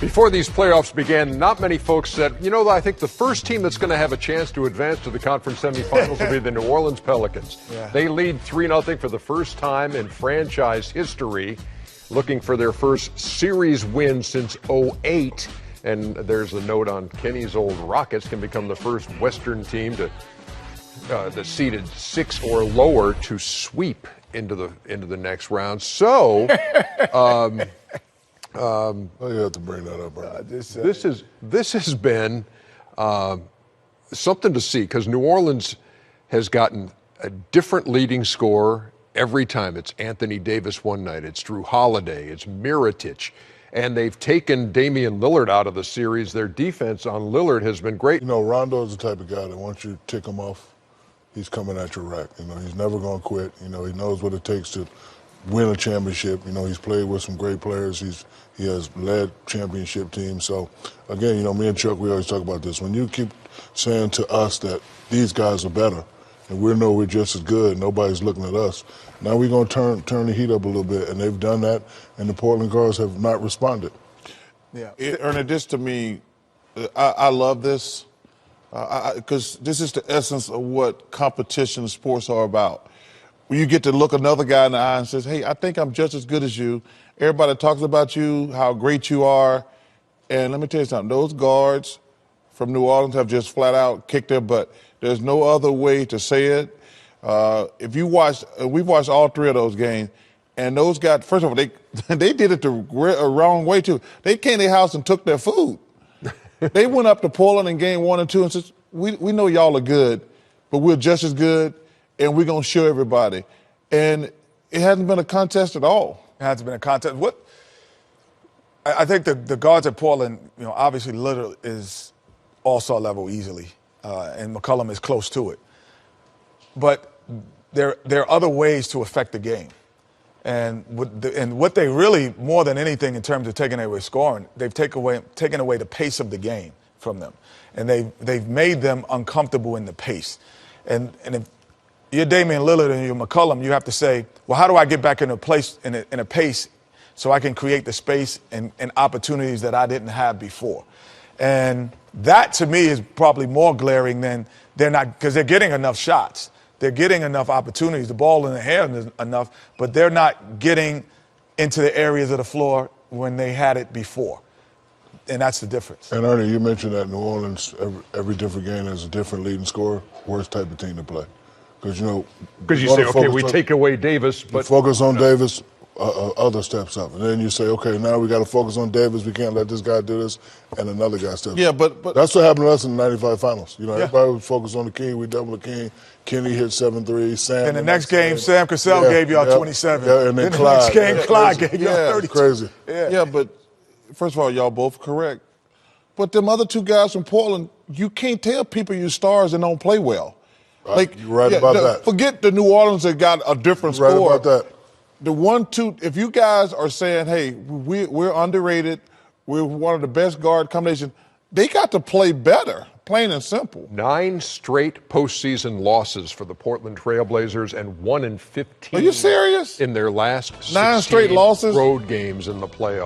Before these playoffs began, not many folks said, I think the first team that's going to have a chance to advance to the conference semifinals will be the New Orleans Pelicans. Yeah. They lead 3-0 for the first time in franchise history, looking for their first series win since '08. And there's a note on Kenny's old Rockets can become the first Western team to the seeded 6 or lower to sweep into the next round. So. You have to bring that up. This has been something to see because New Orleans has gotten a different leading scorer every time. It's Anthony Davis one night, it's Drew Holiday, it's Mirotic, and they've taken Damian Lillard out of the series. Their defense on Lillard has been great. Rondo is the type of guy that once you tick him off, he's coming at your rack. He's never going to quit. He knows what it takes to win a championship. He's played with some great players. He has led championship teams. So, again, me and Chuck, we always talk about this. When you keep saying to us that these guys are better and we know we're just as good, nobody's looking at us, now we're going to turn the heat up a little bit, and they've done that, and the Portland Guards have not responded. Yeah. Ernie, this to me, I love this because this is the essence of what competition sports are about. When you get to look another guy in the eye and says, hey, I think I'm just as good as you. Everybody talks about you, how great you are. And let me tell you something, those guards from New Orleans have just flat out kicked their butt. There's no other way to say it. If you watch, we've watched all 3 of those games, and those guys, first of all, they did it the wrong way too. They came to their house and took their food. They went up to Portland in game 1 and 2 and said, we know y'all are good, but we're just as good. And we're going to show everybody. And it hasn't been a contest at all. It hasn't been a contest. I think the guards at Portland, obviously Lillard is all-star level easily, and McCollum is close to it. But there are other ways to affect the game. And what they really, more than anything in terms of taking away scoring, they've taken away the pace of the game from them. And they've made them uncomfortable in the pace. And if you're Damian Lillard and you're McCollum, you have to say, well, how do I get back in a place, in a pace so I can create the space and opportunities that I didn't have before? And that, to me, is probably more glaring than they're not, because they're getting enough shots. They're getting enough opportunities. The ball in the hand is enough, but they're not getting into the areas of the floor when they had it before. And that's the difference. And, Ernie, you mentioned that New Orleans, every different game has a different leading scorer. Worst type of team to play. Because you say, okay, we take away Davis, but focus on Davis, other steps up, and then you say, okay, now we got to focus on Davis. We can't let this guy do this, and another guy steps up. Yeah, but that's what happened to us in the '95 finals. Everybody was focused on the King. We doubled the King. Kenny hit 7 threes. Sam. In the next game, Sam Cassell gave y'all 27. Yeah, and then the Clyde. next game, Clyde gave y'all 32. Crazy. Yeah, but first of all, y'all both correct. But them other 2 guys from Portland, you can't tell people you stars and don't play well. You're right about that. Forget the New Orleans that got a different score. Right about that. The 1-2, if you guys are saying, hey, we're underrated, we're one of the best guard combinations, they got to play better, plain and simple. 9 straight postseason losses for the Portland Trailblazers and 1 in 15. Are you serious? In their last 9 straight losses? Road games in the playoffs.